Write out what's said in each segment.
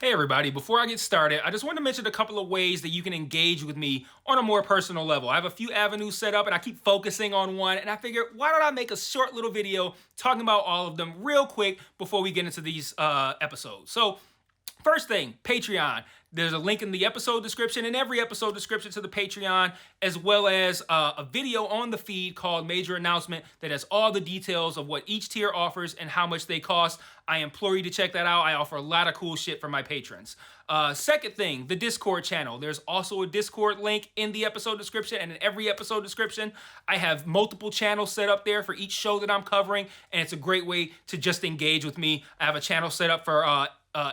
Hey everybody, before I get started, I just want to mention a couple of ways that you can engage with me on a more personal level. I have a few avenues set up and I keep focusing on one, and I figured why don't I make a short little video talking about all of them real quick before we get into these episodes. So first thing, Patreon. There's a link in the episode description, in every episode description to the Patreon, as well as a video on the feed called Major Announcement that has all the details of what each tier offers and how much they cost. I implore you to check that out. I offer a lot of cool shit for my patrons. Second thing, the Discord channel. There's also a Discord link in the episode description and in every episode description. I have multiple channels set up there for each show that I'm covering, and it's a great way to just engage with me. I have a channel set up for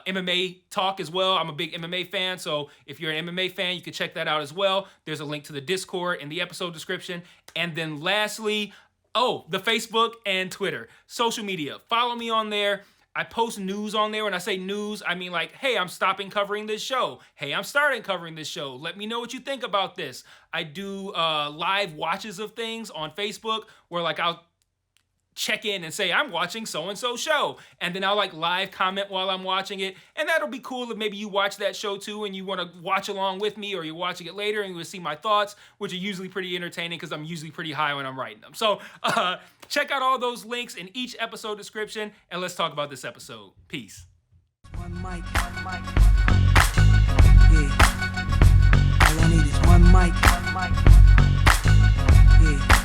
MMA talk as well. I'm a big MMA fan, so if you're an MMA fan, you can check that out as well. There's a link to the Discord in the episode description. And then lastly, the Facebook and Twitter. Social media. Follow me on there. I post news on there. When I say news, I mean like, hey, I'm stopping covering this show. Hey, I'm starting covering this show. Let me know what you think about this. I do live watches of things on Facebook where like I'll check in and say I'm watching so-and-so show, and then I'll like live comment while I'm watching it, and that'll be cool if maybe you watch that show too and you want to watch along with me, or you're watching it later and you will see my thoughts, which are usually pretty entertaining because I'm usually pretty high when I'm writing them. So check out all those links in each episode description, and let's talk about this episode. Peace. One mic. Yeah. All I need is one mic. Yeah.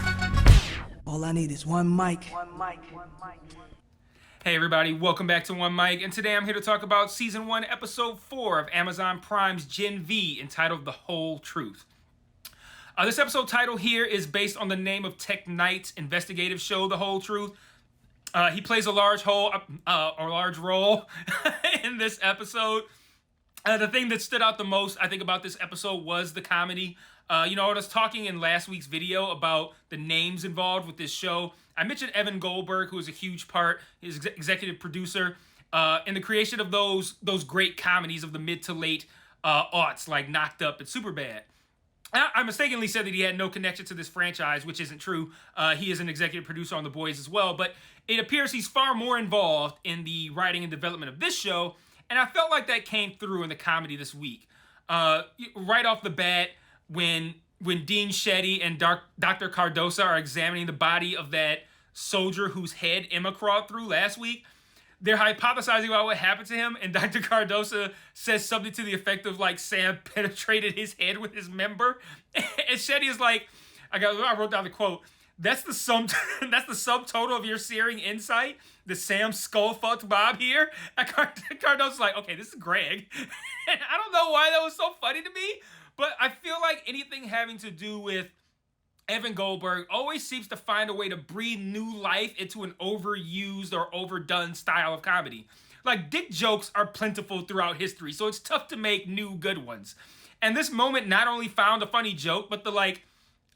All I need is one mic. Hey everybody, welcome back to One Mic, and today I'm here to talk about Season 1, Episode 4 of Amazon Prime's Gen V, entitled The Whole Truth. This episode title here is based on the name of Tech Knight's investigative show, The Whole Truth. He plays a large role in this episode. The thing that stood out the most, I think, about this episode was the comedy. I was talking in last week's video about the names involved with this show. I mentioned Evan Goldberg, who is a huge part, his executive producer, in the creation of those great comedies of the mid to late aughts, like Knocked Up and Superbad. I mistakenly said that he had no connection to this franchise, which isn't true. He is an executive producer on The Boys as well, but it appears he's far more involved in the writing and development of this show, and I felt like that came through in the comedy this week. Right off the bat, when Dean Shetty and Dr. Cardosa are examining the body of that soldier whose head Emma crawled through last week, they're hypothesizing about what happened to him, and Dr. Cardosa says something to the effect of like Sam penetrated his head with his member, and Shetty is like, I wrote down the quote, that's the subtotal of your searing insight, the Sam skull fucked Bob here. And Cardosa's like, okay, this is Greg. And I don't know why that was so funny to me, but I feel like anything having to do with Evan Goldberg always seems to find a way to breathe new life into an overused or overdone style of comedy. Like, dick jokes are plentiful throughout history, so it's tough to make new good ones. And this moment not only found a funny joke, but the like,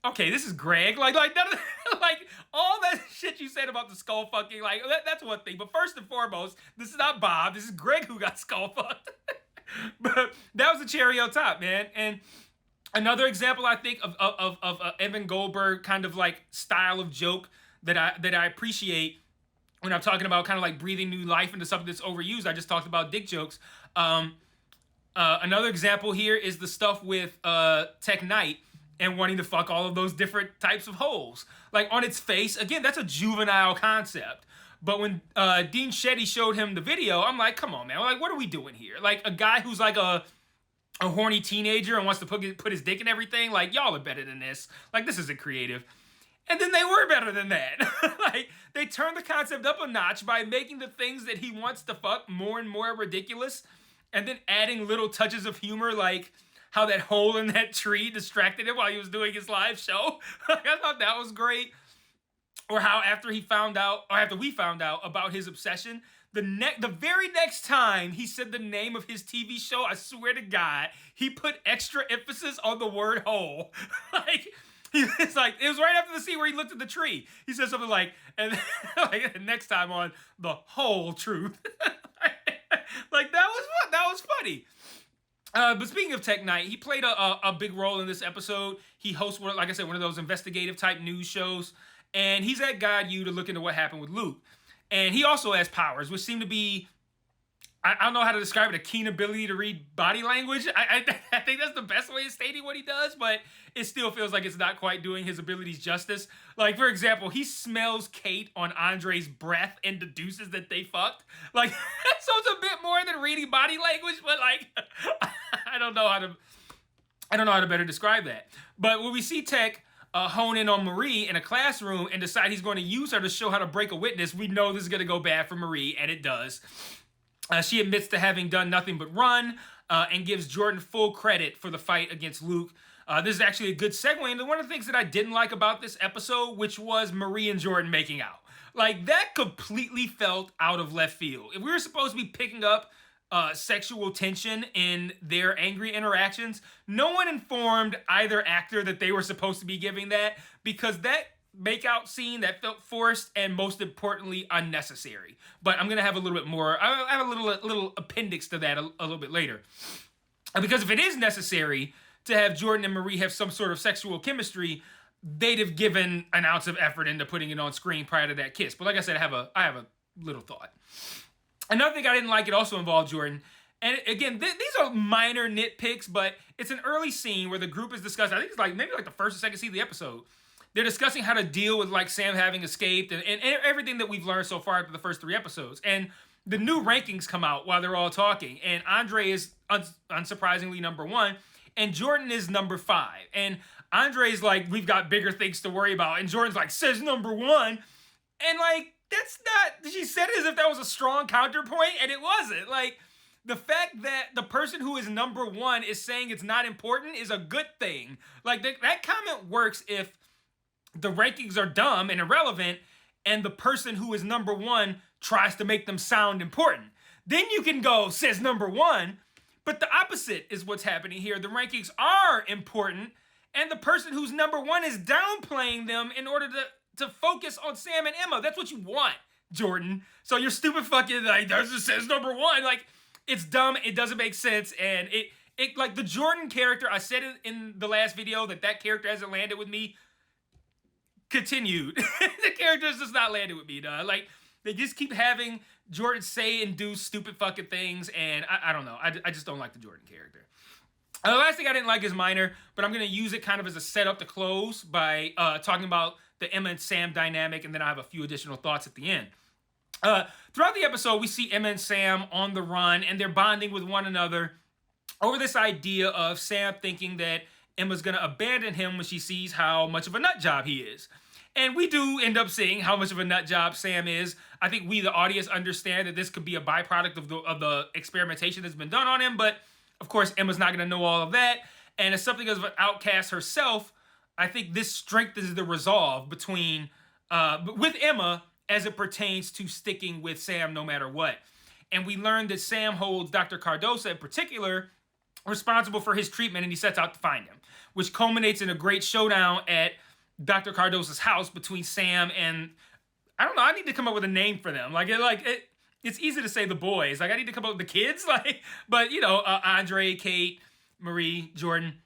okay, this is Greg. Like none of like all that shit you said about the skull fucking, like that's one thing. But first and foremost, this is not Bob. This is Greg who got skull fucked. But that was a cherry on top, man. And another example, I think, of Evan Goldberg kind of like style of joke that I appreciate when I'm talking about kind of like breathing new life into something that's overused. I just talked about dick jokes. Another example here is the stuff with Tech Knight and wanting to fuck all of those different types of holes. Like, on its face, again, that's a juvenile concept. But when Dean Shetty showed him the video, I'm like, come on, man. Like, what are we doing here? Like, a guy who's like a horny teenager and wants to put his dick in everything, like, y'all are better than this. Like, this isn't creative. And then they were better than that. Like, they turned the concept up a notch by making the things that he wants to fuck more and more ridiculous, and then adding little touches of humor, like how that hole in that tree distracted him while he was doing his live show. Like, I thought that was great. Or how after we found out about his obsession, the very next time he said the name of his TV show, I swear to God, he put extra emphasis on the word hole. Like, it's like, it was right after the scene where he looked at the tree. He said something like, and like, next time on The Whole Truth. Like, that was funny. But speaking of Tech Knight, he played a big role in this episode. He hosts, like I said, one of those investigative type news shows. And he's that guide you to look into what happened with Luke. And he also has powers, which seem to be I don't know how to describe it, a keen ability to read body language. I think that's the best way of stating what he does, but it still feels like it's not quite doing his abilities justice. Like, for example, he smells Kate on Andre's breath and deduces that they fucked. Like, so it's a bit more than reading body language, but like, I don't know how to better describe that. But when we see Tech hone in on Marie in a classroom and decide he's going to use her to show how to break a witness, we know this is going to go bad for Marie, and it does. She admits to having done nothing but run and gives Jordan full credit for the fight against Luke. This is actually a good segue into one of the things that I didn't like about this episode, which was Marie and Jordan making out. Like, that completely felt out of left field. If we were supposed to be picking up sexual tension in their angry interactions, no one informed either actor that they were supposed to be giving that, because that makeout scene that felt forced and, most importantly, unnecessary. But I'm gonna have a little bit more. I have a little appendix to that a little bit later, because if it is necessary to have Jordan and Marie have some sort of sexual chemistry, they'd have given an ounce of effort into putting it on screen prior to that kiss. But like I said, I have a little thought. Another thing I didn't like, it also involved Jordan. And again, these are minor nitpicks, but it's an early scene where the group is discussing, I think it's like maybe like the first or second scene of the episode. They're discussing how to deal with like Sam having escaped and everything that we've learned so far after the first 3 episodes. And the new rankings come out while they're all talking. And Andre is unsurprisingly number 1. And Jordan is number 5. And Andre's like, we've got bigger things to worry about. And Jordan's like, says number 1. And like, that's not, she said it as if that was a strong counterpoint, and it wasn't. Like, the fact that the person who is number 1 is saying it's not important is a good thing. Like, that comment works if the rankings are dumb and irrelevant, and the person who is number 1 tries to make them sound important. Then you can go, says number 1, but the opposite is what's happening here. The rankings are important, and the person who's number 1 is downplaying them in order to focus on Sam and Emma. That's what you want, Jordan. So your stupid fucking, like, it says number 1. Like, it's dumb, it doesn't make sense, and it like, the Jordan character, I said it in the last video that character hasn't landed with me. Continued. The character's just not landing with me, dog. Like, they just keep having Jordan say and do stupid fucking things, and I don't know. I just don't like the Jordan character. The last thing I didn't like is minor, but I'm going to use it kind of as a setup to close by talking about the Emma and Sam dynamic, and then I have a few additional thoughts at the end. Throughout the episode, we see Emma and Sam on the run, and they're bonding with one another over this idea of Sam thinking that Emma's going to abandon him when she sees how much of a nut job he is. And we do end up seeing how much of a nut job Sam is. I think we, the audience, understand that this could be a byproduct of the experimentation that's been done on him, but of course, Emma's not going to know all of that. And as something of an outcast herself, I think this strengthens the resolve between with Emma as it pertains to sticking with Sam no matter what. And we learned that Sam holds Dr. Cardosa in particular responsible for his treatment, and he sets out to find him, which culminates in a great showdown at Dr. Cardosa's house between Sam and, I don't know, I need to come up with a name for them. It's easy to say the boys. Like, I need to come up with the kids. But Andre, Kate, Marie, Jordan.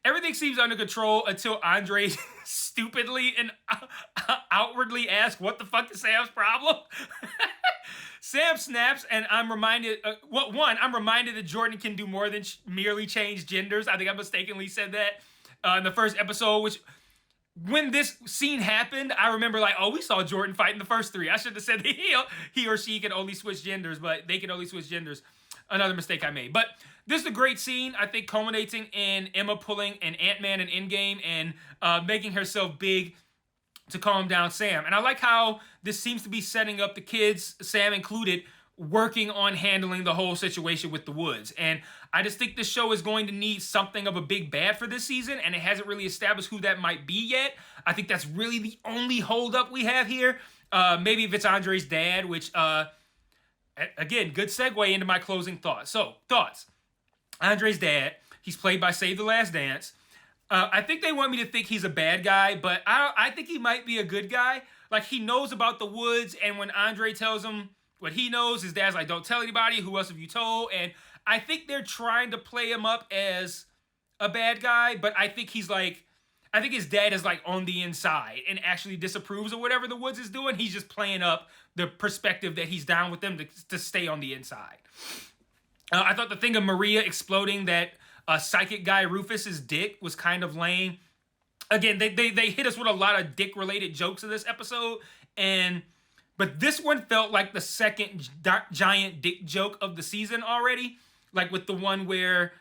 Everything seems under control until Andre stupidly and outwardly asks, what the fuck is Sam's problem? Sam snaps, and I'm reminded, I'm reminded that Jordan can do more than merely change genders. I think I mistakenly said that in the first episode, which, when this scene happened, I remember we saw Jordan fight in the first 3. I should have said that he or she can only switch genders, but they can only switch genders. Another mistake I made. But this is a great scene, I think, culminating in Emma pulling an Ant-Man in Endgame and making herself big to calm down Sam. And I like how this seems to be setting up the kids, Sam included, working on handling the whole situation with the Woods. And I just think this show is going to need something of a big bad for this season, and it hasn't really established who that might be yet. I think that's really the only holdup we have here. Maybe if it's Andre's dad, which, again, good segue into my closing thoughts. So, thoughts. Andre's dad, he's played by Save the Last Dance. I think they want me to think he's a bad guy, but I think he might be a good guy. Like, he knows about the Woods, and when Andre tells him what he knows, his dad's like, don't tell anybody, who else have you told? And I think they're trying to play him up as a bad guy, but I think he's like, I think his dad is like on the inside and actually disapproves of whatever the Woods is doing. He's just playing up the perspective that he's down with them to stay on the inside. I thought the thing of Maria exploding that psychic guy Rufus's dick was kind of lame. Again, they hit us with a lot of dick-related jokes in this episode, but this one felt like the second giant dick joke of the season already. Like with the one where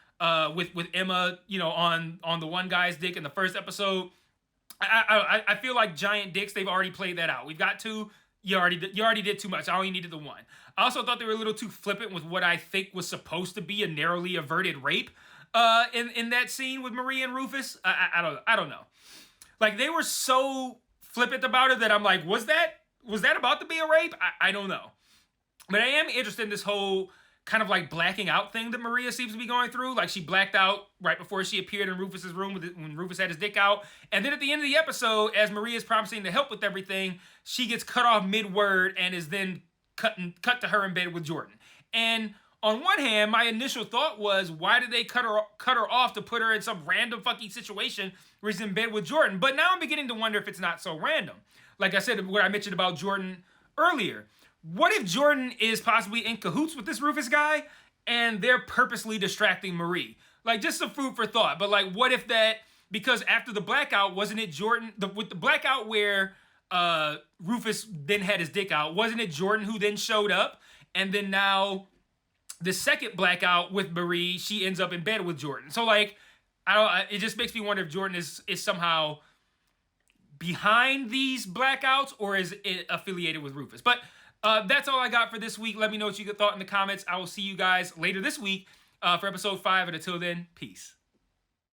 with Emma, on the one guy's dick in the first episode. I feel like giant dicks, they've already played that out. We've got two. You already did too much. I only needed the one. I also thought they were a little too flippant with what I think was supposed to be a narrowly averted rape in that scene with Maria and Rufus. I don't know. Like, they were so flippant about it that I'm like, was that about to be a rape? I don't know. But I am interested in this whole kind of like blacking out thing that Maria seems to be going through. Like, she blacked out right before she appeared in Rufus's room when Rufus had his dick out. And then at the end of the episode, as Maria's promising to help with everything, she gets cut off mid-word and is then cut to her in bed with Jordan. And on one hand, my initial thought was, why did they cut her off to put her in some random fucking situation where she's in bed with Jordan? But now I'm beginning to wonder if it's not so random. Like I said, what I mentioned about Jordan earlier. What if Jordan is possibly in cahoots with this Rufus guy and they're purposely distracting Marie? Like, just some food for thought. But like, what if that, because after the blackout, wasn't it Jordan, with the blackout where Rufus then had his dick out, wasn't it Jordan who then showed up? And then now the second blackout with Marie, she ends up in bed with Jordan. So like, it just makes me wonder if Jordan is somehow behind these blackouts or is it affiliated with Rufus. But that's all I got for this week. Let me know what you thought in the comments. I will see you guys later this week for episode 5. And until then, peace.